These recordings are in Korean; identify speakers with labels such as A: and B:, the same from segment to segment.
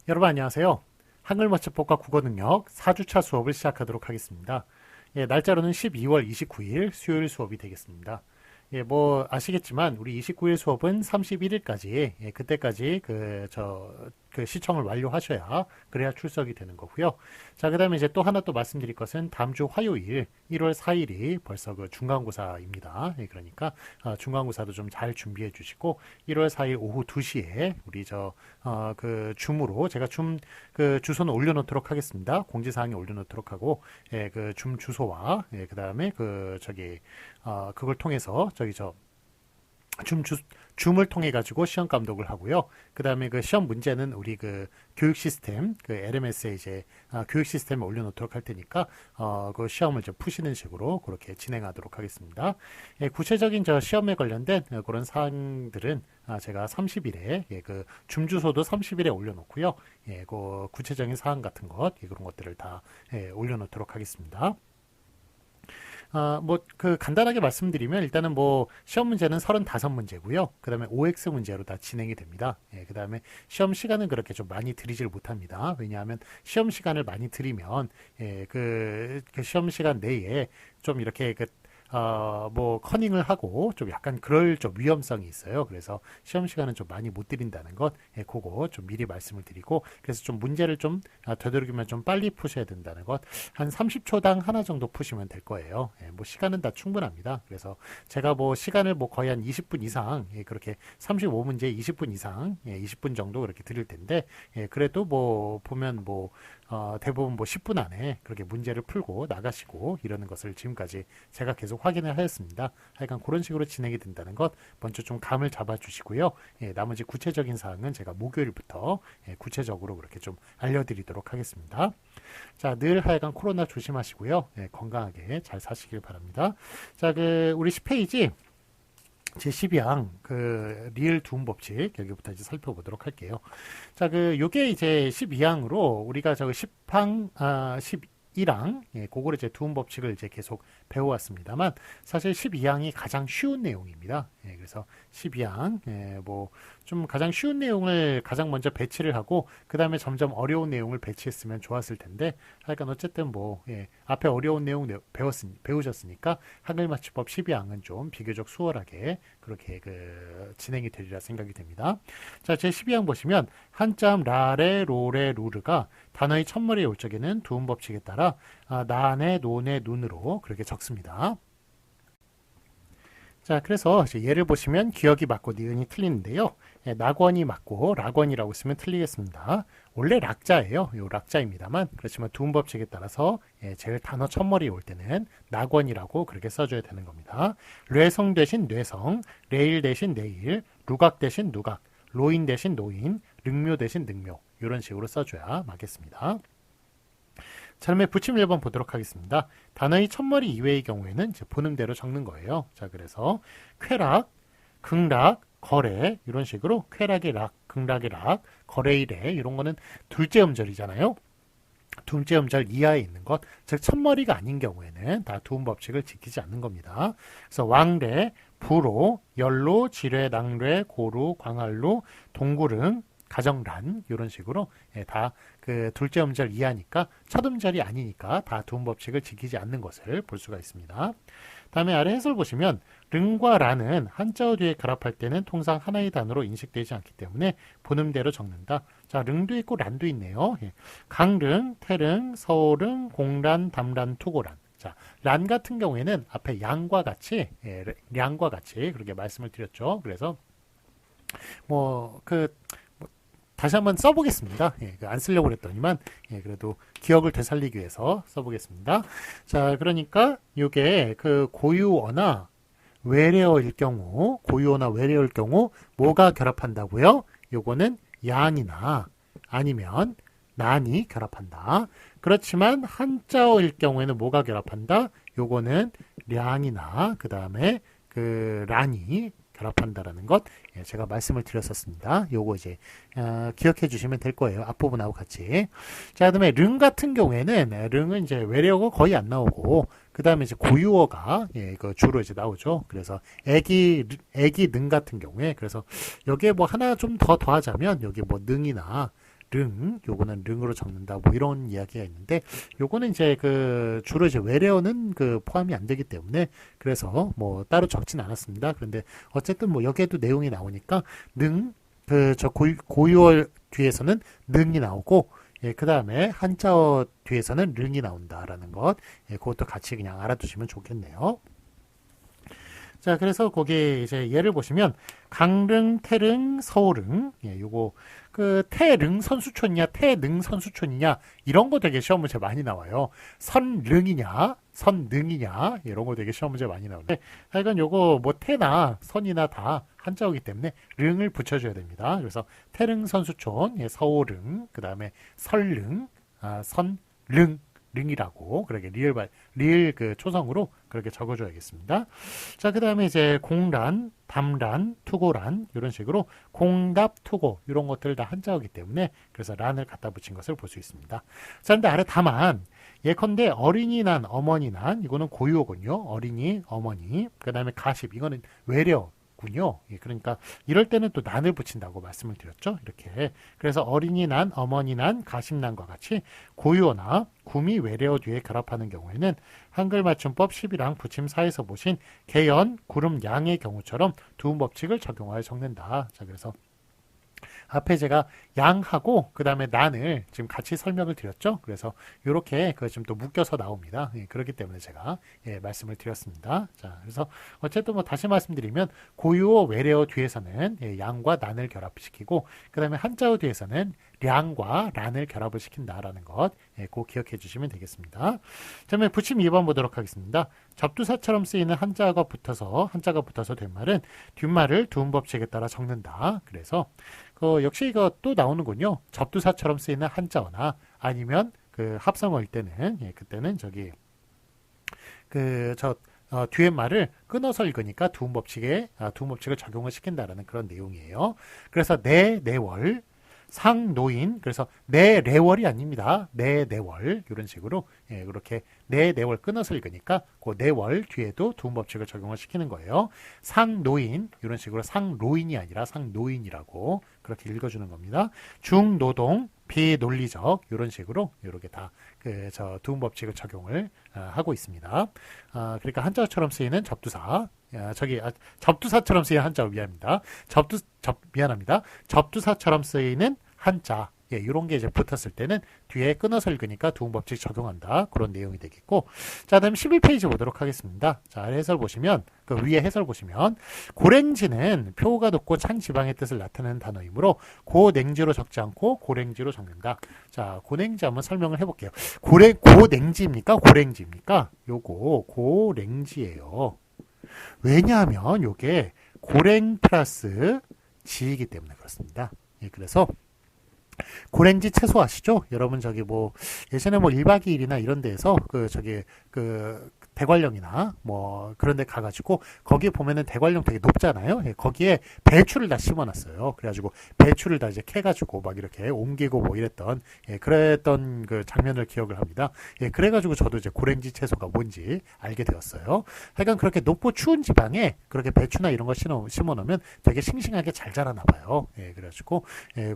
A: 여러분 안녕하세요. 한글 맞춤법과 국어 능력 4주차 수업을 시작하도록 하겠습니다. 날짜로는 12월 29일 수요일 수업이 되겠습니다. 뭐 아시겠지만 우리 29일 수업은 31일까지 그때까지 그 시청을 완료하셔야 그래야 출석이 되는 거고요. 자, 그다음에 이제 또 하나 또 말씀드릴 것은 다음 주 화요일 1월 4일이 벌써 그 중간고사입니다. 그러니까 중간고사도 좀 잘 준비해 주시고 1월 4일 오후 2시에 우리 그 줌으로 제가 줌 그 주소는 올려놓도록 하겠습니다. 공지사항에 올려놓도록 하고 그 줌 주소와 그다음에 그걸 통해서 줌을 통해 가지고 시험 감독을 하고요. 그 다음에 그 시험 문제는 우리 그 교육 시스템, 그 LMS에 이제 교육 시스템에 올려놓도록 할 테니까 그 시험을 좀 푸시는 식으로 그렇게 진행하도록 하겠습니다. 구체적인 시험에 관련된 그런 사항들은 제가 30일에 그 줌 주소도 30일에 올려놓고요. 그 구체적인 사항 같은 그런 것들을 다 올려놓도록 하겠습니다. 간단하게 말씀드리면 일단은 시험 문제는 35문제고요. 그 다음에 OX 문제로 다 진행이 됩니다. 그 다음에 시험 시간은 그렇게 좀 많이 드리질 못합니다. 왜냐하면 시험 시간을 많이 드리면 그 시험 시간 내에 좀 이렇게 커닝을 하고 좀 약간 그럴 좀 위험성이 있어요. 그래서 시험 시간은 좀 많이 못 드린다는 것, 그거 좀 미리 말씀을 드리고, 그래서 좀 문제를 좀 되도록이면 좀 빨리 푸셔야 된다는 것, 한 30초당 하나 정도 푸시면 될 거예요. 시간은 다 충분합니다. 그래서 제가 시간을 거의 한 20분 이상, 그렇게 35문제 20분 이상, 20분 정도 그렇게 드릴 텐데, 그래도 보면 대부분 10분 안에 그렇게 문제를 풀고 나가시고 이러는 것을 지금까지 제가 계속 확인을 하였습니다. 하여간 그런 식으로 진행이 된다는 것 먼저 좀 감을 잡아 주시고요. 나머지 구체적인 사항은 제가 목요일부터 구체적으로 그렇게 좀 알려드리도록 하겠습니다. 자, 늘 하여간 코로나 조심하시고요. 건강하게 잘 사시길 바랍니다. 자, 우리 10페이지 제12항 리을 두음 법칙 여기부터 이제 살펴보도록 할게요. 자, 요게 이제 12항으로 우리가 10항 11항 그거를 이제 두음 법칙을 이제 계속 배워왔습니다만 사실 12항이 가장 쉬운 내용입니다. 그래서 12항 좀 가장 쉬운 내용을 가장 먼저 배치를 하고 그 다음에 점점 어려운 내용을 배치했으면 좋았을 텐데 하여간 어쨌든 앞에 어려운 내용 배우셨으니까 한글 맞춤법 12항은 좀 비교적 수월하게 그렇게 진행이 되리라 생각이 됩니다. 자, 제 12항 보시면 한자음 라레 로레 루르가 단어의 첫머리에 올 적에는 두음 법칙에 따라 나네 노네 눈으로 그렇게 적습니다. 자, 그래서 예를 보시면 기억이 맞고 니은이 틀리는데요. 낙원이 맞고 락원이라고 쓰면 틀리겠습니다. 원래 락자예요. 요 락자입니다만 그렇지만 두음 법칙에 따라서 제일 단어 첫머리에 올 때는 낙원이라고 그렇게 써줘야 되는 겁니다. 뇌성 대신 뇌성, 레일 대신 내일, 루각 대신 누각, 로인 대신 노인, 능묘 대신 능묘 이런 식으로 써줘야 맞겠습니다. 자, 그러면 부침 1번 보도록 하겠습니다. 단어의 첫머리 이외의 경우에는 이제 본음대로 적는 거예요. 자, 그래서 쾌락, 극락, 거래 이런 식으로 쾌락의 락, 극락의 락, 거래의 래 이런 거는 둘째 음절이잖아요. 둘째 음절 이하에 있는 것, 즉 첫머리가 아닌 경우에는 다 두음 법칙을 지키지 않는 겁니다. 그래서 왕래, 부로, 연로, 지뢰, 낭래, 고루, 광활루, 동구릉, 가정란 이런 식으로 다 둘째 음절 이하니까 첫 음절이 아니니까 다 두음 법칙을 지키지 않는 것을 볼 수가 있습니다. 다음에 아래 해설 보시면 릉과 라는 한자어 뒤에 결합할 때는 통상 하나의 단어로 인식되지 않기 때문에 본음대로 적는다. 자, 릉도 있고 란도 있네요. 강릉, 태릉, 서울릉, 공란, 담란, 투고란. 자, 란 같은 경우에는 앞에 양과 같이 량과 같이 그렇게 말씀을 드렸죠. 그래서 다시 한번 써보겠습니다. 안 쓰려고 그랬더니만 그래도 기억을 되살리기 위해서 써보겠습니다. 자, 그러니까 이게 고유어나 외래어일 경우 뭐가 결합한다고요? 요거는 양이나 아니면 난이 결합한다. 그렇지만 한자어일 경우에는 뭐가 결합한다? 요거는 량이나 그 다음에 란이 결합한다라는 것 제가 말씀을 드렸었습니다. 요거 이제 기억해 주시면 될 거예요. 앞부분하고 같이. 자, 그다음에 릉 같은 경우에는 릉은 이제 외래어가 거의 안 나오고 그 다음에 이제 고유어가 주로 이제 나오죠. 그래서 애기 능 같은 경우에 그래서 여기에 하나 좀 더 더하자면 여기 능이나 요거는 릉으로 적는다. 뭐 이런 이야기가 있는데, 요거는 이제 주로 이제 외래어는 포함이 안 되기 때문에, 그래서 뭐 따로 적진 않았습니다. 그런데 어쨌든 뭐 여기에도 내용이 나오니까, 고유어 뒤에서는 능이 나오고, 예, 그 다음에 한자어 뒤에서는 릉이 나온다라는 것, 예, 그것도 같이 그냥 알아두시면 좋겠네요. 자, 그래서 거기 이제 예를 보시면 강릉, 태릉, 서울릉, 예, 요거 태릉 선수촌이냐, 태능 선수촌이냐 이런 거 되게 시험 문제 많이 나와요. 선릉이냐, 선능이냐 이런 거 되게 시험 문제 많이 나오는데, 하여간 요거 뭐 태나 선이나 다 한자어기 때문에 릉을 붙여줘야 됩니다. 그래서 태릉 선수촌, 예, 서울릉, 그 다음에 설릉, 선릉. 릉이라고 그렇게 리을 초성으로 그렇게 적어줘야겠습니다. 자, 그 다음에 이제 공란, 담란, 투고란 이런 식으로 공답, 투고 이런 것들 다 한자어기 때문에 그래서 란을 갖다 붙인 것을 볼 수 있습니다. 자, 근데 아래 다만 예컨대 어린이 난, 어머니 난 이거는 고유어군요. 어린이, 어머니. 그 다음에 가십 이거는 외래어. 군요. 예, 그러니까 이럴 때는 또 난을 붙인다고 말씀을 드렸죠. 이렇게. 그래서 어린이 난, 어머니 난, 가심난과 같이 고유어나 구미 외래어 뒤에 결합하는 경우에는 한글 맞춤법 10이랑 부침 4에서 보신 개연, 구름, 양의 경우처럼 두음 법칙을 적용하여 적는다. 자, 그래서 앞에 제가 양하고 그 다음에 난을 지금 같이 설명을 드렸죠. 그래서 이렇게 지금 또 묶여서 나옵니다. 예, 그렇기 때문에 제가 말씀을 드렸습니다. 자, 그래서 어쨌든 뭐 다시 말씀드리면 고유어 외래어 뒤에서는 양과 난을 결합시키고 그 다음에 한자어 뒤에서는 량과 란을 결합을 시킨다라는 것, 꼭 기억해 주시면 되겠습니다. 그다음에 부침 2번 보도록 하겠습니다. 접두사처럼 쓰이는 한자가 붙어서 된 말은 뒷말을 두음 법칙에 따라 적는다. 그래서 역시 이거 또 나오는군요. 접두사처럼 쓰이는 한자어나 아니면 합성어일 때는 그때는 뒤에 말을 끊어서 읽으니까 두음 법칙을 적용을 시킨다라는 그런 내용이에요. 그래서 내월 상노인, 그래서 내래월이 아닙니다. 내월 이런 식으로 이렇게 내월 끊어서 읽으니까 그 내월 뒤에도 두음 법칙을 적용을 시키는 거예요. 상노인 이런 식으로 상로인이 아니라 상노인이라고 그렇게 읽어주는 겁니다. 중노동 비논리적 이런 식으로 이렇게 다 두음 법칙을 적용을 하고 있습니다. 그러니까 한자처럼 쓰이는 접두사, 접두사처럼 쓰이는 한자 미안합니다. 미안합니다. 접두사처럼 쓰이는 한자, 이런 게 이제 붙었을 때는 뒤에 끊어서 읽으니까 두음 법칙 적용한다. 그런 내용이 되겠고. 자, 다음 11페이지 보도록 하겠습니다. 자, 해설 보시면, 위에 해설 보시면, 고랭지는 표가 높고 찬 지방의 뜻을 나타내는 단어이므로 고냉지로 적지 않고 고랭지로 적는다. 자, 고냉지 한번 설명을 해볼게요. 고냉지입니까? 고랭지입니까? 요거 고랭지예요. 왜냐하면 요게 고랭 플러스 지이기 때문에 그렇습니다. 그래서 고랭지 채소 아시죠? 여러분 예전에 1박 2일이나 이런 데에서 대관령이나 그런 데 가가지고 거기에 보면은 대관령 되게 높잖아요. 거기에 배추를 다 심어놨어요. 그래가지고 배추를 다 이제 캐가지고 막 이렇게 옮기고 이랬던 그랬던 장면을 기억을 합니다. 그래가지고 저도 이제 고랭지 채소가 뭔지 알게 되었어요. 하여간 그렇게 높고 추운 지방에 그렇게 배추나 이런 거 심어놓으면 되게 싱싱하게 잘 자라나 봐요. 그래가지고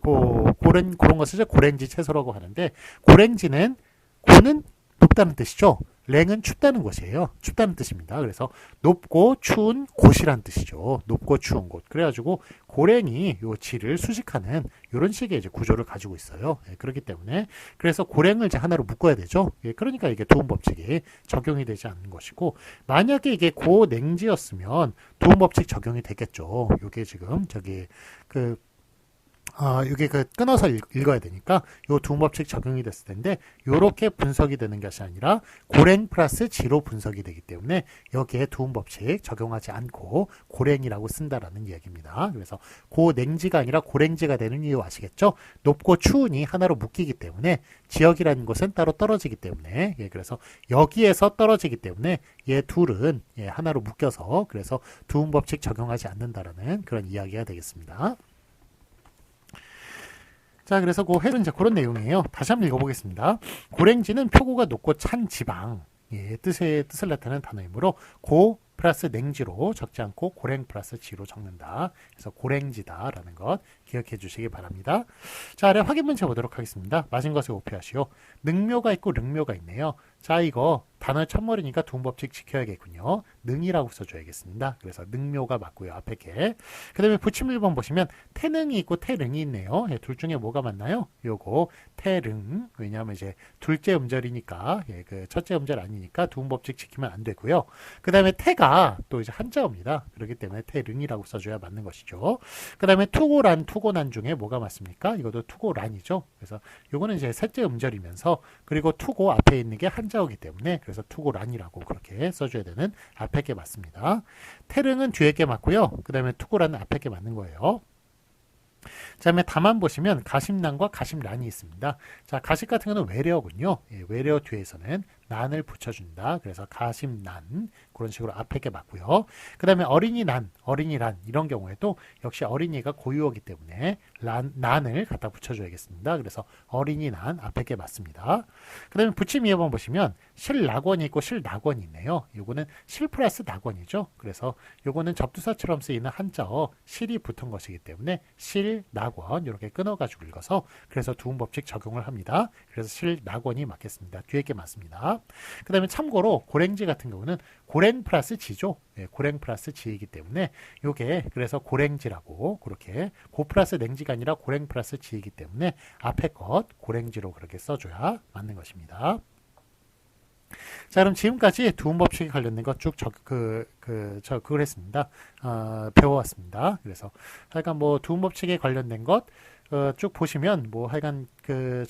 A: 그런 것을 이제 고랭지 채소라고 하는데, 고랭지는 고는 높다는 뜻이죠. 랭은 춥다는 것이에요. 춥다는 뜻입니다. 그래서 높고 추운 곳이란 뜻이죠. 높고 추운 곳. 그래가지고 고랭이 요 지를 수식하는 이런 식의 이제 구조를 가지고 있어요. 그렇기 때문에 그래서 고랭을 이제 하나로 묶어야 되죠. 그러니까 이게 두음 법칙이 적용이 되지 않는 것이고, 만약에 이게 고냉지였으면 두음 법칙 적용이 되겠죠. 요게 지금 이게 끊어서 읽어야 되니까 요 두음 법칙 적용이 됐을 텐데, 요렇게 분석이 되는 것이 아니라 고랭 플러스 지로 분석이 되기 때문에 여기에 두음 법칙 적용하지 않고 고랭이라고 쓴다라는 이야기입니다. 그래서 고냉지가 아니라 고랭지가 되는 이유 아시겠죠? 높고 추운이 하나로 묶이기 때문에, 지역이라는 것은 따로 떨어지기 때문에, 그래서 여기에서 떨어지기 때문에 얘 둘은 하나로 묶여서 그래서 두음 법칙 적용하지 않는다라는 그런 이야기가 되겠습니다. 자, 그래서 해는 이제 그런 내용이에요. 다시 한번 읽어보겠습니다. 고랭지는 표고가 높고 찬 지방, 뜻을 나타내는 단어이므로 플러스 냉지로 적지 않고 고랭 플러스 지로 적는다. 그래서 고랭지다라는 것 기억해 주시기 바랍니다. 자, 아래 확인 문제 보도록 하겠습니다. 맞은 것을 오표하시오. 능묘가 있고 릉묘가 있네요. 자, 이거 단어 첫머리니까 두음법칙 지켜야겠군요. 능이라고 써줘야겠습니다. 그래서 능묘가 맞고요. 앞에 게. 그 다음에 부침 1번 보시면 태능이 있고 태릉이 있네요. 예, 둘 중에 뭐가 맞나요? 요거 태릉. 왜냐하면 이제 둘째 음절이니까 예, 그 첫째 음절 아니니까 두음법칙 지키면 안 되고요. 그 다음에 태가 또 이제 한자어입니다. 그렇기 때문에 태릉이라고 써줘야 맞는 것이죠. 그 다음에 투고란, 투고난 중에 뭐가 맞습니까? 이것도 투고란이죠. 그래서 요거는 이제 셋째 음절이면서 그리고 투고 앞에 있는 게 한자어기 때문에 그래서 투고란이라고 그렇게 써줘야 되는 앞에 게 맞습니다. 태릉은 뒤에 게 맞고요. 그 다음에 투고란은 앞에 게 맞는 거예요. 그 다음에 다만 보시면 가심난과 가심란이 있습니다. 자, 가식 같은 거는 외래어군요. 예, 외래어 뒤에서는 난을 붙여준다. 그래서 가심난 그런 식으로 앞에 게 맞고요. 그 다음에 어린이난, 어린이란 이런 경우에도 역시 어린이가 고유어기 때문에 난을 갖다 붙여줘야겠습니다. 그래서 어린이난 앞에 게 맞습니다. 그 다음에 부침 2번 보시면 실낙원이 있고 실낙원이 있네요. 요거는 실 플러스 낙원이죠. 그래서 요거는 접두사처럼 쓰이는 한자어 실이 붙은 것이기 때문에 실낙원 이렇게 끊어가지고 읽어서 그래서 두음법칙 적용을 합니다. 그래서 실낙원이 맞겠습니다. 뒤에 게 맞습니다. 그 다음에 참고로 고랭지 같은 경우는 고랭 플러스 지죠. 예, 고랭 플러스 지이기 때문에 요게 그래서 고랭지라고 그렇게 고 플러스 냉지가 아니라 고랭 플러스 지이기 때문에 앞에 것 고랭지로 그렇게 써줘야 맞는 것입니다. 자, 그럼 지금까지 두음법칙에 관련된 것 쭉 그걸 했습니다. 배워왔습니다. 그래서 하여간 뭐 두음법칙에 관련된 것 쭉 보시면 뭐 하여간 그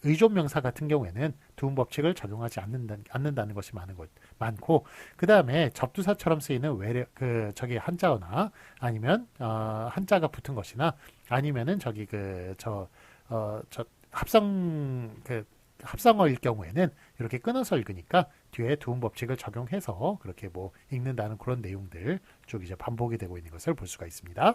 A: 의존명사 같은 경우에는 두음법칙을 적용하지 않는다는 것이 많고 그 다음에 접두사처럼 쓰이는 한자어나 아니면 한자가 붙은 것이나 아니면은 합성어일 경우에는 이렇게 끊어서 읽으니까 뒤에 두음법칙을 적용해서 그렇게 뭐 읽는다는 그런 내용들 쭉 이제 반복이 되고 있는 것을 볼 수가 있습니다.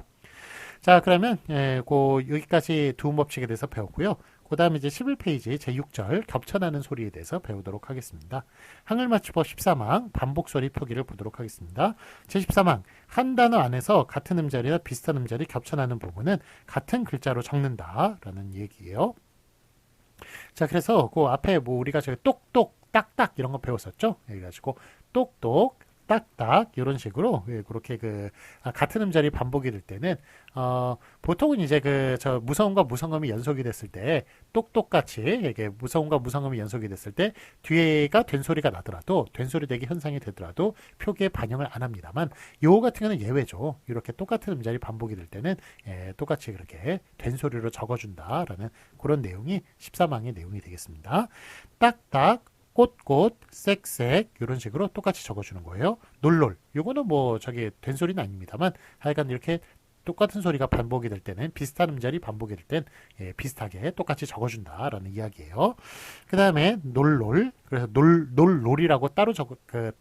A: 자, 그러면 여기까지 두음법칙에 대해서 배웠고요. 그 다음에 이제 11페이지 제6절 겹쳐나는 소리에 대해서 배우도록 하겠습니다. 한글맞춤법 13항 반복소리 표기를 보도록 하겠습니다. 제13항 한 단어 안에서 같은 음절이나 비슷한 음절이 겹쳐나는 부분은 같은 글자로 적는다라는 얘기예요. 자, 그래서 그 앞에 뭐 우리가 저기 똑똑, 딱딱 이런 거 배웠었죠. 그래가지고 똑똑, 딱딱 이런 식으로 그렇게 같은 음절이 반복이 될 때는 보통은 이제 무성음과 무성음이 연속이 됐을 때 똑똑같이 이게 무성음과 무성음이 연속이 됐을 때 뒤에가 된소리가 나더라도 된소리 되기 현상이 되더라도 표기에 반영을 안 합니다만 요 같은 경우는 예외죠. 이렇게 똑같은 음절이 반복이 될 때는 똑같이 그렇게 된소리로 적어준다라는 그런 내용이 13항의 내용이 되겠습니다. 딱딱 꽃꽃, 쌕쌕 이런 식으로 똑같이 적어주는 거예요. 놀놀 요거는 뭐 된소리는 아닙니다만 하여간 이렇게 똑같은 소리가 반복이 될 때는 비슷한 음절이 반복이 될 땐 비슷하게 똑같이 적어준다라는 이야기예요. 그 다음에 놀놀 그래서 놀놀이라고 따로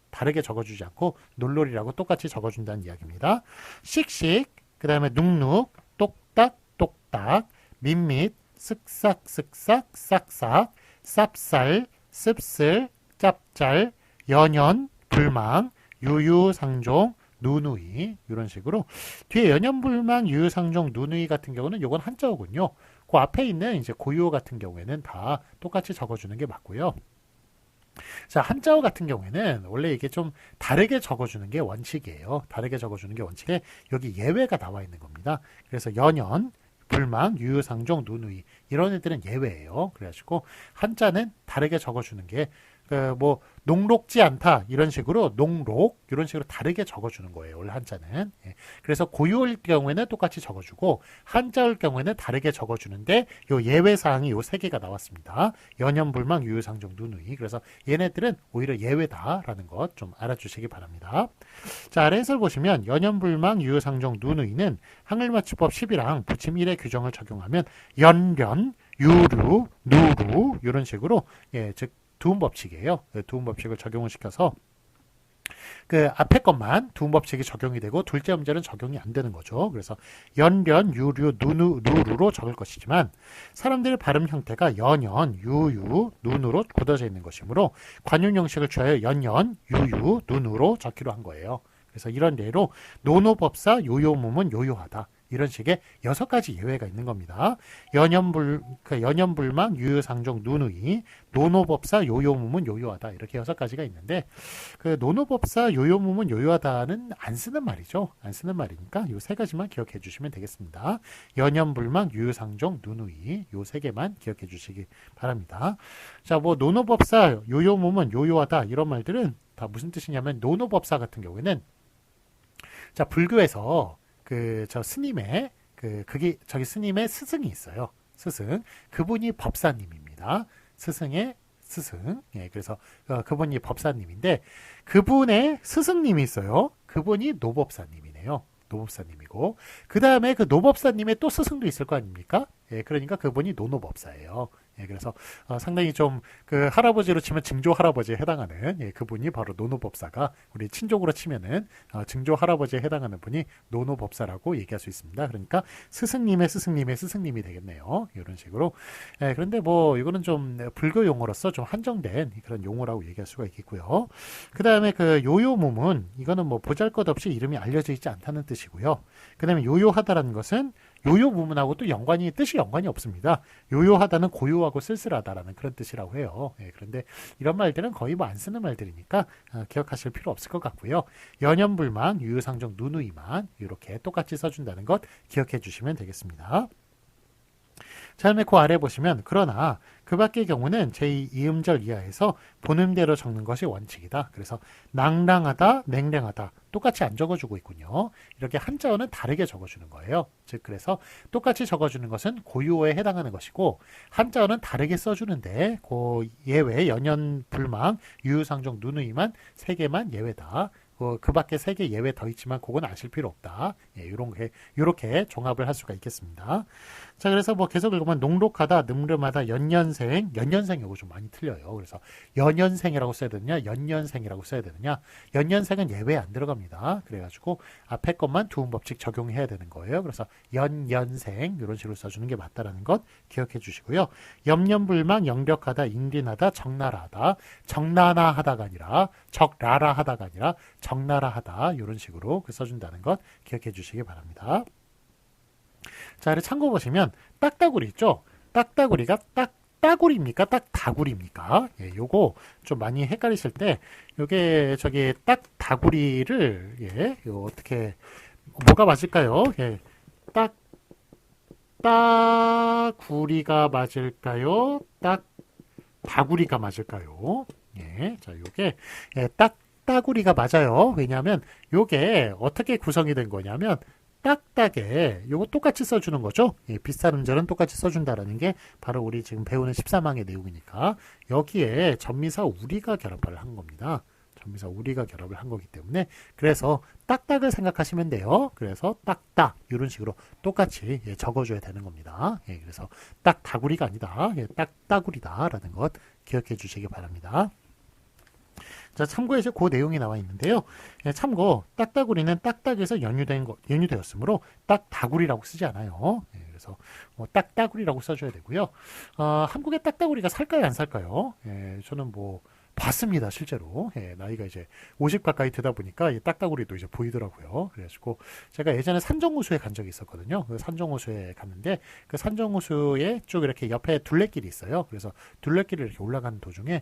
A: 다르게 적어주지 않고 놀놀이라고 똑같이 적어준다는 이야기입니다. 씩씩 그 다음에 눅눅 똑딱 똑딱 밋밋 쓱싹 쓱싹 싹싹 쌉쌀 씁쓸, 짭짤, 연연, 불망, 유유상종, 누누이 이런 식으로 뒤에 연연불망, 유유상종, 누누이 같은 경우는 이건 한자어군요. 그 앞에 있는 이제 고유어 같은 경우에는 다 똑같이 적어주는 게 맞고요. 자, 한자어 같은 경우에는 원래 이게 좀 다르게 적어주는 게 원칙이에요. 다르게 적어주는 게 원칙에 여기 예외가 나와 있는 겁니다. 그래서 연연, 불망, 유유상종, 누누이 이런 애들은 예외예요. 그래가지고 한자는 다르게 적어주는 게 뭐 농록지 않다 이런 식으로 농록 이런 식으로 다르게 적어주는 거예요. 원래 한자는. 그래서 고유어일 경우에는 똑같이 적어주고 한자일 경우에는 다르게 적어주는데 요 예외 사항이 요 세 개가 나왔습니다. 연연불망, 유유상종, 누누이. 그래서 얘네들은 오히려 예외다라는 것 좀 알아주시기 바랍니다. 자, 아래 해설 보시면 연연불망, 유유상종, 누누이는 한글맞춤법 11항 부침 1의 규정을 적용하면 연련, 유류, 누루 이런 식으로 즉 두음법칙이에요. 두음법칙을 적용을 시켜서 그 앞에 것만 두음 법칙이 적용이 되고 둘째 음절은 적용이 안 되는 거죠. 그래서 연련, 유류, 누루로 적을 것이지만 사람들의 발음 형태가 연연, 유유, 눈으로 굳어져 있는 것이므로 관용 형식을 취하여 연연, 유유, 눈으로 적기로 한 거예요. 그래서 이런 예로 노노법사, 요요몸은 요요하다. 이런 식의 6가지 예외가 있는 겁니다. 연연불망, 유유상종, 누누이, 노노법사, 요요무문, 요요하다. 이렇게 6가지가 있는데 그 노노법사, 요요무문, 요요하다는 안 쓰는 말이죠. 안 쓰는 말이니까 이 3가지만 기억해 주시면 되겠습니다. 연연불망, 유유상종, 누누이 이 3개만 기억해 주시기 바랍니다. 자, 뭐 노노법사, 요요무문, 요요하다 이런 말들은 다 무슨 뜻이냐면 노노법사 같은 경우에는 자, 불교에서 저 스님의 저기 스님의 스승이 있어요. 스승. 그분이 법사님입니다. 스승의 스승. 예, 그래서 그분이 법사님인데 그분의 스승님이 있어요. 그분이 노법사님이네요. 노법사님이고 그 다음에 그 노법사님의 또 스승도 있을 거 아닙니까? 예, 그러니까 그분이 노노법사예요. 예, 그래서 상당히 좀 그 할아버지로 치면 증조 할아버지에 해당하는 예, 그분이 바로 노노법사가 우리 친족으로 치면은 증조 할아버지에 해당하는 분이 노노법사라고 얘기할 수 있습니다. 그러니까 스승님의 스승님의 스승님이 되겠네요. 이런 식으로. 예, 그런데 뭐 이거는 좀 불교 용어로서 좀 한정된 그런 용어라고 얘기할 수가 있겠고요. 그 다음에 그 요요몸은 이거는 뭐 보잘것없이 이름이 알려져 있지 않다는 뜻이고요. 그 다음에 요요하다라는 것은 요요 부문하고 또 뜻이 연관이 없습니다. 요요하다는 고요하고 쓸쓸하다라는 그런 뜻이라고 해요. 예, 그런데 이런 말들은 거의 뭐 안 쓰는 말들이니까 기억하실 필요 없을 것 같고요. 연연불망, 유유상종, 누누이만 이렇게 똑같이 써준다는 것 기억해 주시면 되겠습니다. 자, 다음에 그 아래 보시면 그러나 그 밖의 경우는 제2음절 이하에서 본음대로 적는 것이 원칙이다. 그래서 낭랑하다, 냉랭하다 똑같이 안 적어주고 있군요. 이렇게 한자어는 다르게 적어주는 거예요. 즉 그래서 똑같이 적어주는 것은 고유어에 해당하는 것이고 한자어는 다르게 써주는데 그 예외 연연불망, 유유상종, 누누이만 3개만 예외다. 그 밖에 3개 예외 더 있지만 그건 아실 필요 없다. 예, 이렇게 종합을 할 수가 있겠습니다. 자, 그래서 뭐 계속 읽으면 농록하다, 늠름하다, 연년생 이거 좀 많이 틀려요. 그래서 연년생이라고 써야 되느냐, 연년생이라고 써야 되느냐. 연년생은 예외에 안 들어갑니다. 그래가지고 앞에 것만 두음법칙 적용해야 되는 거예요. 그래서 연년생 이런 식으로 써주는 게 맞다라는 것 기억해 주시고요. 염려불망, 영력하다, 인린하다, 적나라하다, 적나나하다가 아니라 적라라하다가 아니라 적나라하다 이런 식으로 써준다는 것 기억해 주시기 바랍니다. 자, 참고 보시면 딱따구리 있죠? 딱따구리가 딱따구리입니까? 딱다구리입니까? 예, 요거 좀 많이 헷갈리실 때 요게 저기 딱다구리를 예, 요 어떻게 뭐가 맞을까요? 예. 딱따구리가 맞을까요? 딱다구리가 맞을까요? 예. 자, 요게 예, 딱따구리가 맞아요. 왜냐하면 요게 어떻게 구성이 된 거냐면 딱딱에 요거 똑같이 써주는 거죠. 예, 비슷한 음절은 똑같이 써준다라는 게 바로 우리 지금 배우는 14망의 내용이니까 여기에 전미사 우리가 결합을 한 겁니다. 전미사 우리가 결합을 한 거기 때문에 그래서 딱딱을 생각하시면 돼요. 그래서 딱딱 이런 식으로 똑같이 예, 적어줘야 되는 겁니다. 예, 그래서 딱다구리가 아니다. 예, 딱따구리다라는 것 기억해 주시기 바랍니다. 자, 참고에 이제 그 내용이 나와 있는데요. 예, 참고 딱따구리는 딱딱에서 연유되었으므로 딱다구리라고 쓰지 않아요. 예, 그래서 뭐 딱따구리라고 써줘야 되고요. 한국의 딱따구리가 살까요, 안 살까요? 예, 저는 뭐 봤습니다, 실제로. 예, 나이가 이제 50 가까이 되다 보니까 이 딱따구리도 이제 보이더라고요. 그래가지고 제가 예전에 산정호수에 간 적이 있었거든요. 그 산정호수에 갔는데 그 산정호수에 쭉 이렇게 옆에 둘레길이 있어요. 그래서 둘레길을 이렇게 올라가는 도중에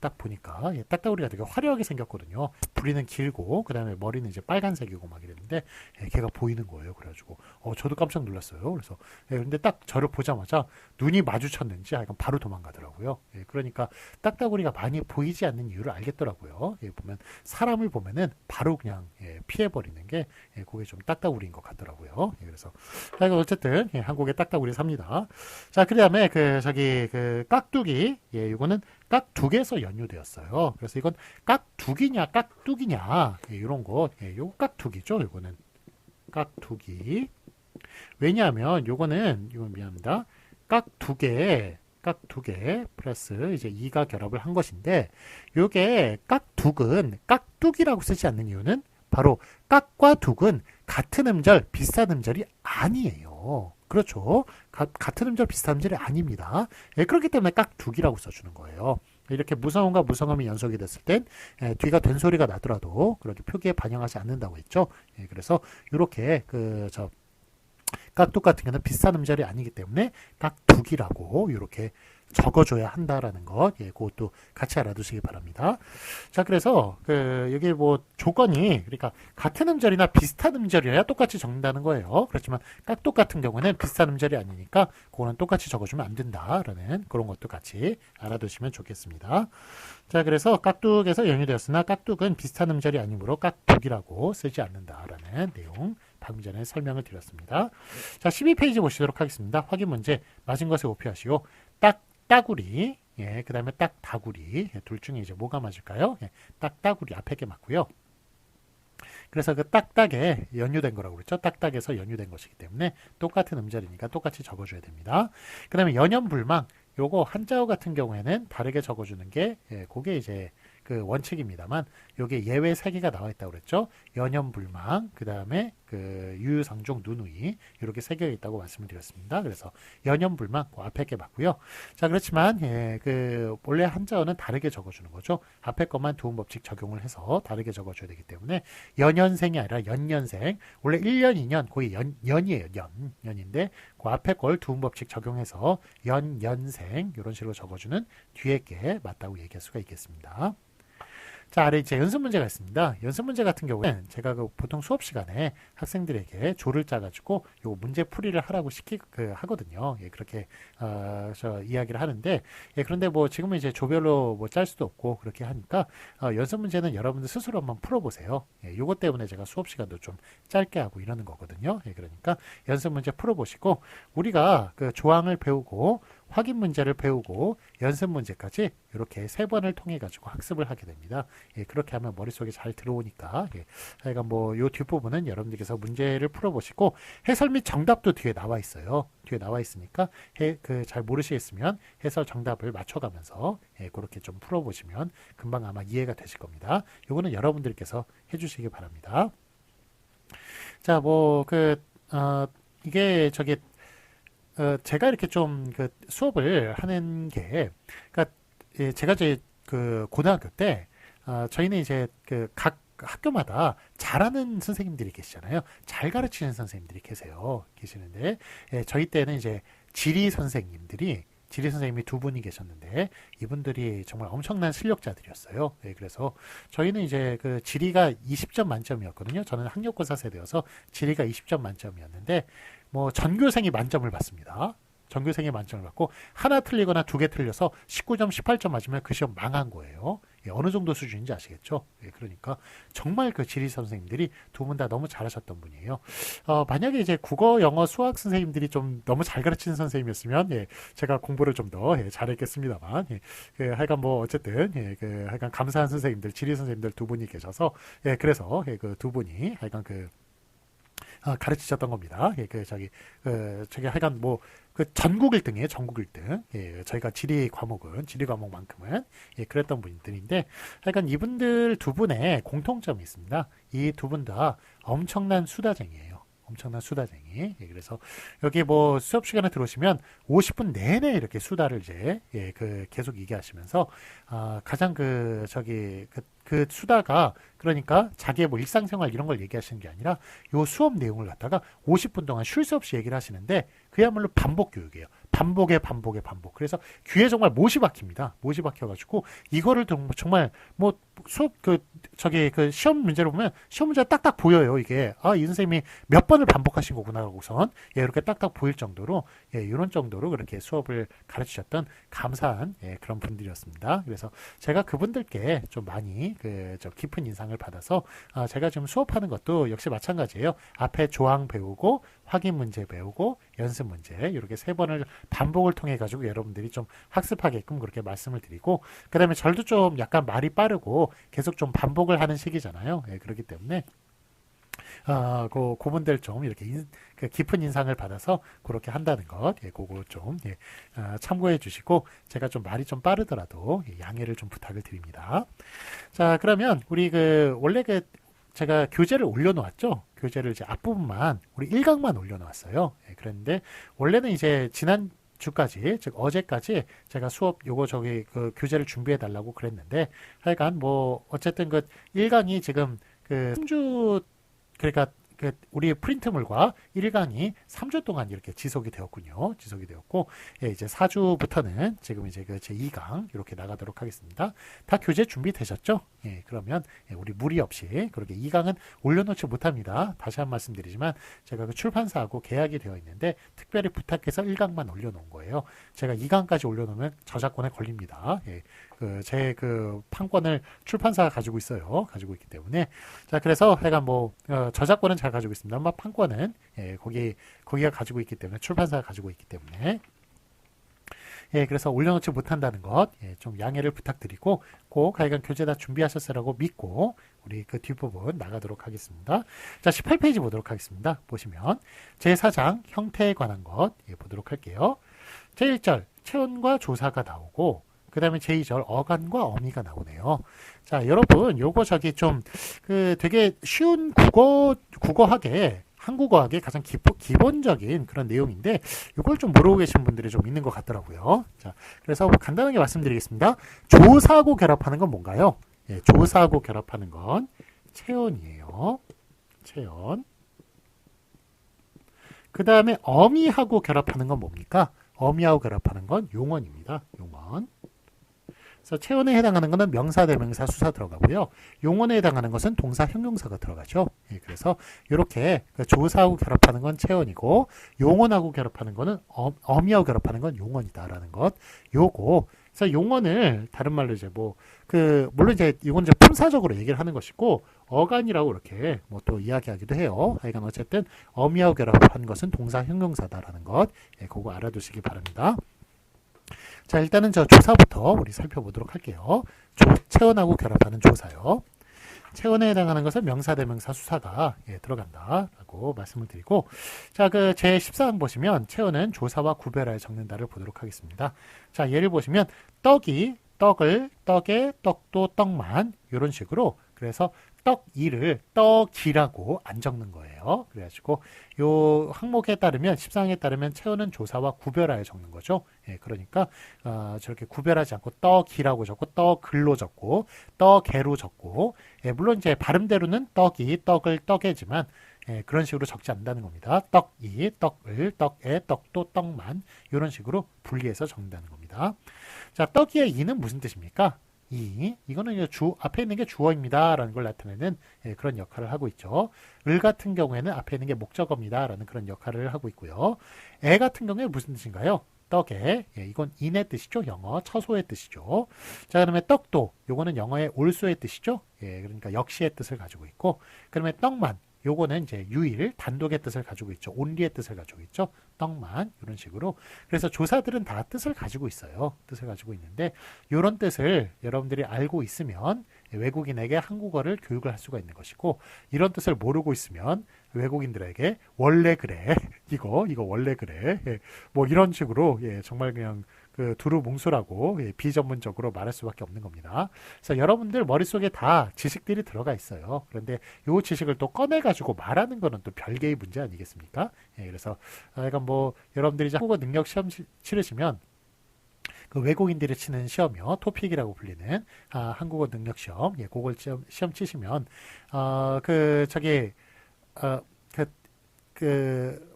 A: 딱 보니까 딱따구리가 되게 화려하게 생겼거든요. 부리는 길고 그 다음에 머리는 이제 빨간색이고 막 이랬는데 걔가 보이는 거예요. 그래가지고 저도 깜짝 놀랐어요. 그래서 근데 딱 저를 보자마자 눈이 마주쳤는지 약간 바로 도망가더라고요. 그러니까 딱따구리가 많이 보이지 않는 이유를 알겠더라고요. 보면 사람을 보면은 바로 그냥 피해버리는 게 그게 좀 딱따구리인 것 같더라고요. 그래서 어쨌든 한국에 딱따구리 삽니다. 자, 그다음에 그 깍두기 이거는 깍두개에서 연유되었어요. 그래서 이건 깍두기냐 깍두기냐 이런 거 요거 깍두기죠. 이거는 깍두기. 왜냐하면 이건 미안합니다. 깍두개 깍2개 플러스 이제 2가 결합을 한 것인데, 요게 깍둑은 깍둑이라고 쓰지 않는 이유는 바로 깍과 둑은 같은 음절, 비슷한 음절이 아니에요. 그렇죠. 같은 음절, 비슷한 음절이 아닙니다. 예, 그렇기 때문에 깍둑이라고 써주는 거예요. 이렇게 무성음과 무성음이 연속이 됐을 땐 뒤가 된 소리가 나더라도 그렇게 표기에 반영하지 않는다고 했죠. 예, 그래서 이렇게 깍둑 같은 경우는 비슷한 음절이 아니기 때문에 깍둑이라고 이렇게 적어줘야 한다라는 것, 예, 그것도 같이 알아두시기 바랍니다. 자, 그래서 여기 뭐 조건이 그러니까 같은 음절이나 비슷한 음절이어야 똑같이 적는다는 거예요. 그렇지만 깍둑 같은 경우는 비슷한 음절이 아니니까 그거는 똑같이 적어주면 안 된다라는 그런 것도 같이 알아두시면 좋겠습니다. 자, 그래서 깍둑에서 연유되었으나 깍둑은 비슷한 음절이 아니므로 깍둑이라고 쓰지 않는다라는 내용 방금 전에 설명을 드렸습니다. 자, 12페이지 보시도록 하겠습니다. 확인 문제 맞은 것에 오표하시오. 따구리, 예, 그 다음에 다구리, 예, 둘 중에 이제 뭐가 맞을까요? 예, 따구리 앞에 게 맞고요. 그래서 그 딱딱에 연유된 거라고 그랬죠. 딱딱에서 연유된 것이기 때문에 똑같은 음절이니까 똑같이 적어줘야 됩니다. 그 다음에 연연불망, 요거 한자어 같은 경우에는 다르게 적어주는 게, 예, 그게 이제 그 원칙입니다만, 요게 예외 3개가 나와 있다고 그랬죠. 연연불망, 그 다음에 유유상종, 누누이, 이렇게 3개가 있다고 말씀을 드렸습니다. 그래서 연연불망, 그 앞에 게 맞고요. 자, 그렇지만, 예, 원래 한자어는 다르게 적어주는 거죠. 앞에 것만 도움법칙 적용을 해서 다르게 적어줘야 되기 때문에, 연년생이 아니라 연년생, 원래 1년, 2년, 거의 연이에요. 연인데, 그 앞에 걸 도움법칙 적용해서 연생, 이런 식으로 적어주는 뒤에 게 맞다고 얘기할 수가 있겠습니다. 자, 아래 이제 연습 문제가 있습니다. 연습 문제 같은 경우는 제가 보통 수업 시간에 학생들에게 조를 짜가지고 요 문제 풀이를 하라고 하거든요. 예, 그렇게 이야기를 하는데, 예, 그런데 뭐 지금은 이제 조별로 뭐 짤 수도 없고 그렇게 하니까 연습 문제는 여러분들 스스로 한번 풀어보세요. 예, 요것 때문에 제가 수업 시간도 좀 짧게 하고 이러는 거거든요. 예, 그러니까 연습 문제 풀어보시고 우리가 그 조항을 배우고 확인 문제를 배우고 연습 문제까지 이렇게 3번을 통해 가지고 학습을 하게 됩니다. 예, 그렇게 하면 머릿속에 잘 들어오니까, 예, 하여간 뭐 요 뒷부분은 여러분들께서 문제를 풀어보시고 해설 및 정답도 뒤에 나와 있어요. 뒤에 나와 있으니까 잘 모르시겠으면 해설 정답을 맞춰가면서, 예, 그렇게 좀 풀어보시면 금방 아마 이해가 되실 겁니다. 요거는 여러분들께서 해주시기 바랍니다. 자, 이게 제가 이렇게 좀 수업을 하는 게, 그러니까 예, 제가 이제 고등학교 때 저희는 이제 각 학교마다 잘하는 선생님들이 계시잖아요. 잘 가르치는 선생님들이 계시는데, 예, 저희 때는 이제 지리 선생님이 2분이 계셨는데, 이분들이 정말 엄청난 실력자들이었어요. 예, 그래서 저희는 이제 지리가 20점 만점이었거든요. 저는 학력고사 세대여서 지리가 20점 만점이었는데, 뭐 전교생이 만점을 받습니다. 전교생이 만점을 받고 하나 틀리거나 2개 틀려서 19점, 18점 맞으면 그 시험 망한 거예요. 예, 어느 정도 수준인지 아시겠죠? 예, 그러니까 정말 지리 선생님들이 2분 다 너무 잘하셨던 분이에요. 만약에 이제 국어, 영어, 수학 선생님들이 좀 너무 잘 가르치는 선생님이었으면, 예, 제가 공부를 좀 더 잘했겠습니다만, 예, 하여간 뭐 어쨌든, 예, 하여간 감사한 선생님들, 지리 선생님들 2분이 계셔서, 예, 그래서, 예, 2분이 하여간 가르치셨던 겁니다. 예, 저기 하여간 뭐 전국 1등이에요. 전국 1등. 예, 저희가 지리 과목만큼은, 예, 그랬던 분들인데, 하여간 이분들 2분의 공통점이 있습니다. 이 2분 다 엄청난 수다쟁이에요. 엄청난 수다쟁이. 예, 그래서 여기 뭐 수업 시간에 들어오시면 50분 내내 이렇게 수다를 이제, 예, 계속 얘기하시면서 가장 수다가, 그러니까 자기의 뭐 일상생활 이런 걸 얘기하시는 게 아니라 요 수업 내용을 갖다가 50분 동안 쉴 새 없이 얘기를 하시는데, 그야말로 반복 교육이에요. 반복. 그래서 귀에 정말 못이 박힙니다. 못이 박혀가지고 이거를 정말 뭐 수업 시험 문제로 보면 시험 문제가 딱딱 보여요. 이게 이 선생님이 몇 번을 반복하신 거구나 하고선, 예, 이렇게 딱딱 보일 정도로, 예, 이런 정도로 그렇게 수업을 가르치셨던 감사한, 예, 그런 분들이었습니다. 그래서 제가 그분들께 좀 많이 깊은 인상을 받아서 제가 지금 수업하는 것도 역시 마찬가지예요. 앞에 조항 배우고 확인 문제 배우고 연습 문제 이렇게 3번을 반복을 통해 가지고 여러분들이 좀 학습하게끔 그렇게 말씀을 드리고, 그 다음에 저도 좀 약간 말이 빠르고 계속 좀 반복을 하는 시기잖아요. 예, 그렇기 때문에 그 부분들 좀 이렇게 그 깊은 인상을 받아서 그렇게 한다는 것, 예, 그거 좀 예, 참고해 주시고 제가 좀 말이 좀 빠르더라도 예, 양해를 좀 부탁을 드립니다. 자, 그러면 우리 그 원래 그 제가 교재를 올려놓았죠. 교재를 이제 앞부분만 우리 1강만 올려놓았어요. 예, 그랬는데 원래는 이제 지난 주까지 즉 어제까지 제가 수업 요거 저기 그 교재를 준비해 달라고 그랬는데 하여간 뭐 어쨌든 그 1강이 지금 그 3주 그러니까 그 우리 프린트물과 1강이 3주 동안 이렇게 지속이 되었군요. 지속이 되었고 예, 이제 4주부터는 지금 이제 그 제 2강 이렇게 나가도록 하겠습니다. 다 교재 준비되셨죠? 예, 그러면 예, 우리 무리 없이 그렇게 2강은 올려놓지 못합니다. 다시 한 말씀 드리지만 제가 그 출판사하고 계약이 되어 있는데 특별히 부탁해서 1강만 올려놓은 거예요. 제가 2강까지 올려놓으면 저작권에 걸립니다. 예, 제 그 판권을 출판사가 가지고 있어요. 가지고 있기 때문에 자 그래서 하여간 뭐 저작권은 잘 가지고 있습니다. 아마 판권은 예, 거기가 가지고 있기 때문에 출판사가 가지고 있기 때문에 예, 그래서 올려놓지 못한다는 것, 예, 좀 양해를 부탁드리고, 꼭 하여간 교재 다 준비하셨으라고 믿고, 우리 그 뒷부분 나가도록 하겠습니다. 자, 18페이지 보도록 하겠습니다. 보시면, 제4장 형태에 관한 것, 예, 보도록 할게요. 제1절, 체온과 조사가 나오고, 그 다음에 제2절, 어간과 어미가 나오네요. 자, 여러분, 요거 저기 좀, 되게 쉬운 국어학에, 한국어학의 가장 기본적인 그런 내용인데 이걸 좀 모르고 계신 분들이 좀 있는 것 같더라고요. 자, 그래서 간단하게 말씀드리겠습니다. 조사하고 결합하는 건 뭔가요? 예, 조사하고 결합하는 건 체온이에요. 체온. 그 다음에 어미하고 결합하는 건 뭡니까? 어미하고 결합하는 건 용언입니다. 용언. 그래서 체온에 해당하는 것은 명사, 대명사, 수사 들어가고요. 용언에 해당하는 것은 동사, 형용사가 들어가죠. 예, 그래서 이렇게 조사하고 결합하는 건 체온이고 용언하고 결합하는 거는 어미하고 결합하는 건 용언이다라는 것. 요거. 그래서 용언을 다른 말로 이제 뭐 물론 이제 이건 이제 품사적으로 얘기를 하는 것이고 어간이라고 이렇게 뭐 또 이야기하기도 해요. 하여간 어쨌든 어미하고 결합한 것은 동사, 형용사다라는 것. 예, 그거 알아두시기 바랍니다. 자, 일단은 저 조사부터 우리 살펴보도록 할게요. 체온하고 결합하는 조사요. 체온에 해당하는 것은 명사, 대명사, 수사가 예, 들어간다라고 말씀을 드리고 자, 그 제14항 보시면 체온은 조사와 구별하여 적는다를 보도록 하겠습니다. 자, 예를 보시면 떡에 떡도 떡만 이런 식으로 그래서 떡이를 떡이라고 안 적는 거예요. 그래가지고 요 항목에 따르면 14항에 따르면 체온은 조사와 구별하여 적는 거죠. 예, 그러니까 저렇게 구별하지 않고 떡이라고 적고 떡글로 적고 떡개로 적고 예, 물론 이제 발음대로는 떡이 떡을 떡에지만 예, 그런 식으로 적지 않는다는 겁니다. 떡이 떡을 떡에 떡도 떡만 이런 식으로 분리해서 적는다는 겁니다. 자, 떡이의 이는 무슨 뜻입니까? 이거는 앞에 있는 게 주어입니다. 라는 걸 나타내는 예, 그런 역할을 하고 있죠. 을 같은 경우에는 앞에 있는 게 목적어입니다. 라는 그런 역할을 하고 있고요. 애 같은 경우에 무슨 뜻인가요? 떡에, 예, 이건 인의 뜻이죠. 영어, 처소의 뜻이죠. 자, 그러면 떡도, 요거는 영어의 올소의 뜻이죠. 예, 그러니까 역시의 뜻을 가지고 있고, 그러면 떡만, 요거는 이제 유일, 단독의 뜻을 가지고 있죠. 온리의 뜻을 가지고 있죠. 떡만 이런 식으로. 그래서 조사들은 다 뜻을 가지고 있어요. 뜻을 가지고 있는데 이런 뜻을 여러분들이 알고 있으면 외국인에게 한국어를 교육을 할 수가 있는 것이고 이런 뜻을 모르고 있으면 외국인들에게 원래 그래 이거 원래 그래 예, 뭐 이런 식으로 예, 정말 그냥 그 두루뭉술하고 예, 비전문적으로 말할 수밖에 없는 겁니다. 그래서 여러분들 머릿속에 다 지식들이 들어가 있어요. 그런데 이 지식을 또 꺼내가지고 말하는 거는 또 별개의 문제 아니겠습니까? 예, 그래서 약간 뭐 여러분들이 이제 한국어 능력 시험 치르시면 그 외국인들이 치는 시험이요. 토픽이라고 불리는 한국어 능력 시험. 예, 그걸 시험 치시면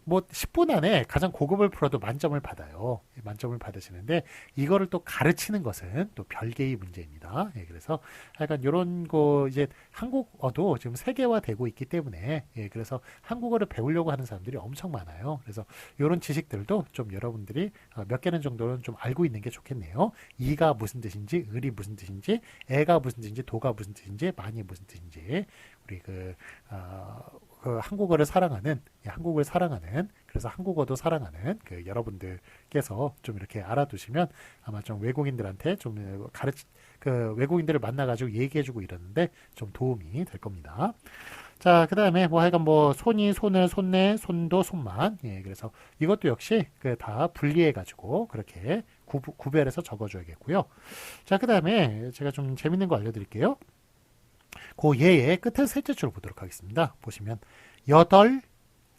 A: 뭐 10분 안에 가장 고급을 풀어도 만점을 받아요. 만점을 받으시는데 이거를 또 가르치는 것은 또 별개의 문제입니다. 예, 그래서 약간 이런 거 이제 한국어도 지금 세계화되고 있기 때문에 예, 그래서 한국어를 배우려고 하는 사람들이 엄청 많아요. 그래서 이런 지식들도 좀 여러분들이 몇 개는 정도는 좀 알고 있는 게 좋겠네요. 이가 무슨 뜻인지, 을이 무슨 뜻인지, 애가 무슨 뜻인지, 도가 무슨 뜻인지, 만이 무슨 뜻인지 우리 그 한국어를 사랑하는 그래서 한국어도 사랑하는 그 여러분들께서 좀 이렇게 알아두시면 아마 좀 외국인들한테 좀 외국인들을 만나가지고 얘기해주고 이러는데 좀 도움이 될 겁니다. 자, 그 다음에 뭐 하여간 뭐 손이, 손을, 손내, 손도, 손만. 예, 그래서 이것도 역시 그 다 분리해가지고 그렇게 구별해서 적어줘야겠고요. 자, 그 다음에 제가 좀 재밌는 거 알려드릴게요. 그 예의 끝에 셋째 줄 보도록 하겠습니다. 보시면 여덟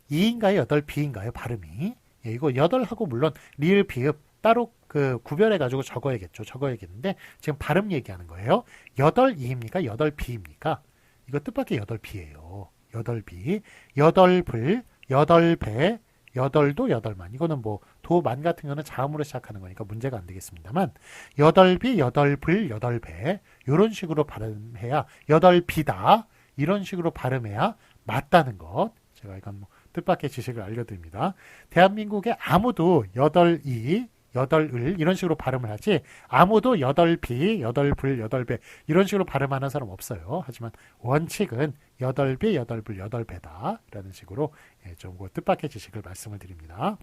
A: 이인가요? 여덟 비인가요? 발음이. 예, 이거 여덟하고 물론 리을 비읍 따로 그 구별해가지고 적어야겠죠. 적어야겠는데 지금 발음 얘기하는 거예요. 여덟 이입니까? 여덟 비입니까? 이거 뜻밖의 여덟 비예요. 여덟 비, 여덟 불, 여덟 배, 여덟도 여덟만. 이거는 뭐 도만 같은 거는 자음으로 시작하는 거니까 문제가 안 되겠습니다만 여덟 비, 여덟 불, 여덟 배 이런 식으로 발음해야 여덟 비다 이런 식으로 발음해야 맞다는 것. 제가 이건 뭐 뜻밖의 지식을 알려드립니다. 대한민국에 아무도 여덟 이 여덟을 이런 식으로 발음을 하지 아무도 여덟 비, 여덟 불, 여덟 배 이런 식으로 발음하는 사람 없어요. 하지만 원칙은 여덟 비, 여덟 불, 여덟 배다 라는 식으로 좀 뜻밖의 지식을 말씀을 드립니다.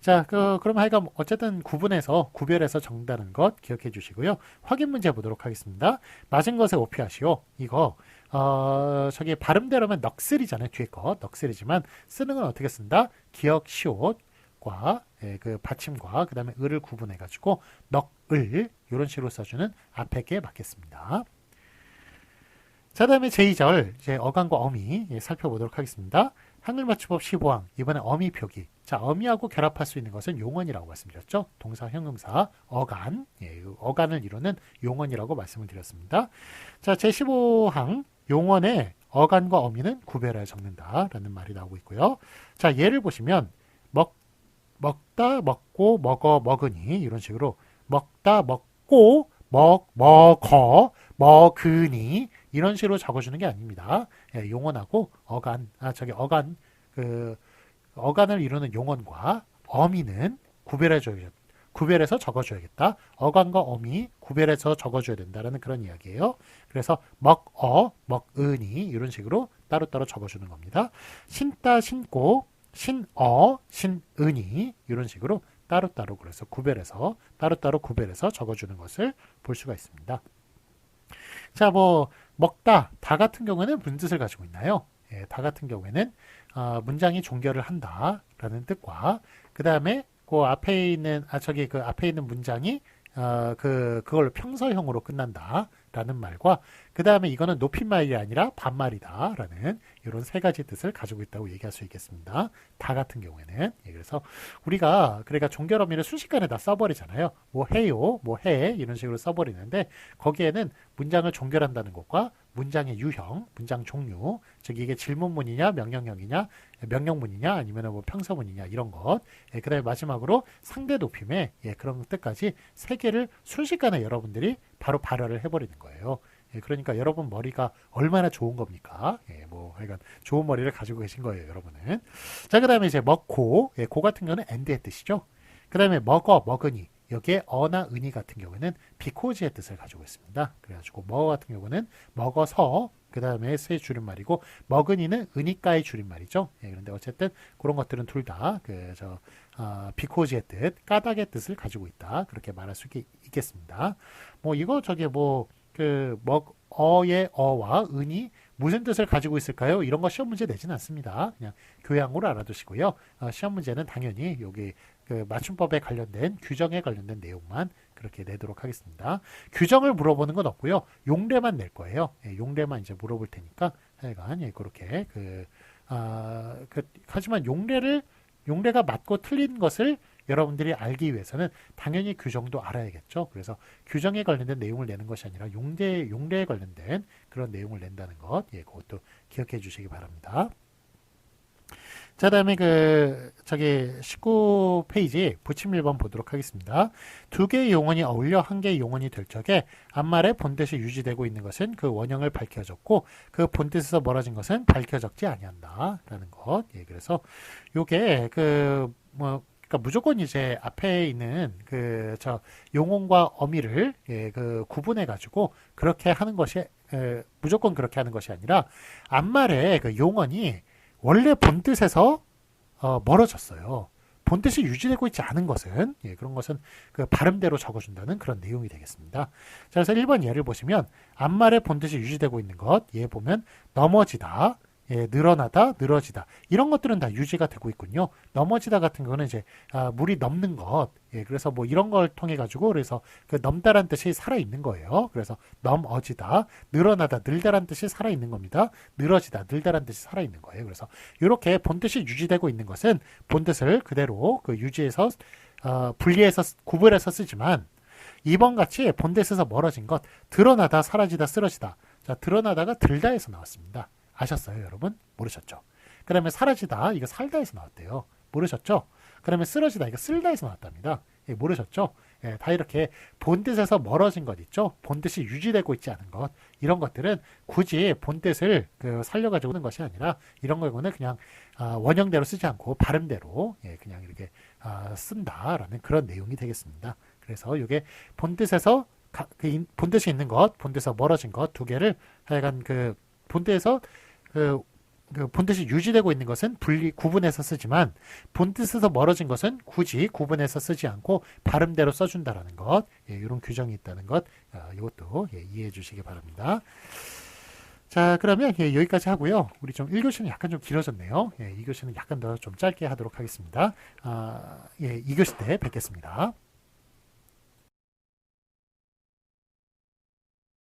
A: 자, 그럼 하여간 어쨌든 구분해서 구별해서 적는다는 것 기억해 주시고요. 확인 문제 보도록 하겠습니다. 맞은 것에 오피하시오. 이거 저기 발음대로면 넋을이잖아요. 뒤에 거 넋을이지만 쓰는 건 어떻게 쓴다? 기억 시옷 그 받침과 그 다음에 을을 구분해 가지고 넋을 이런 식으로 써주는 앞에 게 맞겠습니다. 자, 다음에 제2절 이제 어간과 어미 살펴보도록 하겠습니다. 한글맞춤법 15항 이번에 어미 표기. 자, 어미하고 결합할 수 있는 것은 용언이라고 말씀드렸죠. 동사, 형용사, 어간, 어간을 이루는 용언이라고 말씀을 드렸습니다. 자, 제15항 용언에 어간과 어미는 구별하여 적는다라는 말이 나오고 있고요. 자, 예를 보시면 먹다, 먹고, 먹어, 먹으니 이런 식으로 먹다, 먹고, 먹어, 먹으니 이런 식으로 적어주는 게 아닙니다. 예, 용언하고 어간, 어간을 이루는 용언과 어미는 구별해서 적어줘야겠다. 어간과 어미 구별해서 적어줘야 된다는 그런 이야기예요. 그래서 먹으니 이런 식으로 따로따로 적어주는 겁니다. 신다, 신고, 신어, 신은이 이런 식으로 따로따로 그래서 따로따로 구별해서 적어주는 것을 볼 수가 있습니다. 자, 뭐 먹다, 다 같은 경우에는 무슨 뜻을 가지고 있나요? 예, 다 같은 경우에는 문장이 종결을 한다라는 뜻과 그 다음에 그 앞에 있는 문장이 그걸로 평서형으로 끝난다라는 말과 그 다음에 이거는 높임말이 아니라 반말이다라는 이런 세 가지 뜻을 가지고 있다고 얘기할 수 있겠습니다. 다 같은 경우에는. 예, 그래서 우리가 그러니까 종결 어미를 순식간에 다 써버리잖아요. 뭐 해요, 뭐 해 이런 식으로 써버리는데 거기에는 문장을 종결한다는 것과 문장의 유형, 문장 종류, 즉 이게 질문문이냐, 명령형이냐, 명령문이냐, 아니면 뭐 평서문이냐 이런 것. 예, 그다음에 마지막으로 상대 높임의 그런 뜻까지 세 개를 순식간에 여러분들이 바로 발화를 해버리는 거예요. 예, 그러니까 여러분 머리가 얼마나 좋은 겁니까? 예, 뭐 하여간 좋은 머리를 가지고 계신 거예요, 여러분은. 자, 그다음에 이제 먹고, 고 같은 경우는 and의 뜻이죠. 그다음에 먹으니. 여기에 어나 은이 같은 경우에는 비코즈의 뜻을 가지고 있습니다. 그래가지고 먹어 같은 경우는 먹어서 그 다음에 세 줄임말이고 먹으니는 은이가의 줄임말이죠. 예, 그런데 어쨌든 그런 것들은 둘 다 비코즈의 뜻, 까닭의 뜻을 가지고 있다. 그렇게 말할 수 있겠습니다. 뭐 이거 어의 어와 은이 무슨 뜻을 가지고 있을까요? 이런 거 시험 문제 내진 않습니다. 그냥 교양으로 알아두시고요. 시험 문제는 당연히 여기 그 맞춤법에 관련된 규정에 관련된 내용만 그렇게 내도록 하겠습니다. 규정을 물어보는 건 없고요. 용례만 낼 거예요. 예, 용례만 이제 물어볼 테니까 하여간 그렇게 하지만 용례가 맞고 틀린 것을 여러분들이 알기 위해서는 당연히 규정도 알아야겠죠. 그래서 규정에 관련된 내용을 내는 것이 아니라 용례에 관련된 그런 내용을 낸다는 것, 그것도 기억해 주시기 바랍니다. 자, 다음에 19페이지 부침 1번 보도록 하겠습니다. 두 개의 용언이 어울려 한 개의 용언이 될 적에 앞말의 본뜻이 유지되고 있는 것은 그 원형을 밝혀졌고 그 본뜻에서 멀어진 것은 밝혀졌지 아니한다라는 것. 예, 그래서 요게 그러니까 무조건 이제 앞에 있는 용언과 어미를 구분해 가지고 그렇게 하는 것이 무조건 그렇게 하는 것이 아니라 앞말의 그 용언이 원래 본뜻에서 멀어졌어요. 본뜻이 유지되고 있지 않은 것은 그런 것은 그 발음대로 적어준다는 그런 내용이 되겠습니다. 자, 그래서 1번 예를 보시면 앞말의 본뜻이 유지되고 있는 것, 얘 보면 넘어지다, 늘어나다, 늘어지다 이런 것들은 다 유지가 되고 있군요. 넘어지다 같은 거는 이제 물이 넘는 것, 그래서 뭐 이런 걸 통해 가지고 그래서 그 넘다란 뜻이 살아 있는 거예요. 그래서 넘어지다, 늘어나다, 늘다란 뜻이 살아 있는 겁니다. 늘어지다, 늘다란 뜻이 살아 있는 거예요. 그래서 이렇게 본뜻이 유지되고 있는 것은 본뜻을 그대로 그 유지해서 분리해서 구분해서 쓰지만 2번 같이 본뜻에서 멀어진 것, 드러나다, 사라지다, 쓰러지다. 자, 드러나다가 들다에서 나왔습니다. 아셨어요, 여러분? 모르셨죠? 그 다음에 사라지다, 이거 살다에서 나왔대요. 모르셨죠? 그 다음에 쓰러지다, 이거 쓸다에서 나왔답니다. 모르셨죠? 다 이렇게 본뜻에서 멀어진 것 있죠? 본뜻이 유지되고 있지 않은 것, 이런 것들은 굳이 본뜻을 살려가지고 하는 것이 아니라 이런 경우는 그냥 원형대로 쓰지 않고 발음대로 그냥 이렇게 쓴다라는 그런 내용이 되겠습니다. 그래서 이게 본뜻에서 본뜻이 있는 것, 본뜻에서 멀어진 것 두 개를 하여간 본뜻에서 본뜻이 유지되고 있는 것은 구분해서 쓰지만 본뜻에서 멀어진 것은 굳이 구분해서 쓰지 않고 발음대로 써준다라는 것, 이런 규정이 있다는 것, 이것도 이해해 주시기 바랍니다. 자, 그러면 여기까지 하고요. 우리 좀 1교시는 약간 좀 길어졌네요. 2교시는 약간 더 좀 짧게 하도록 하겠습니다. 2교시 때 뵙겠습니다.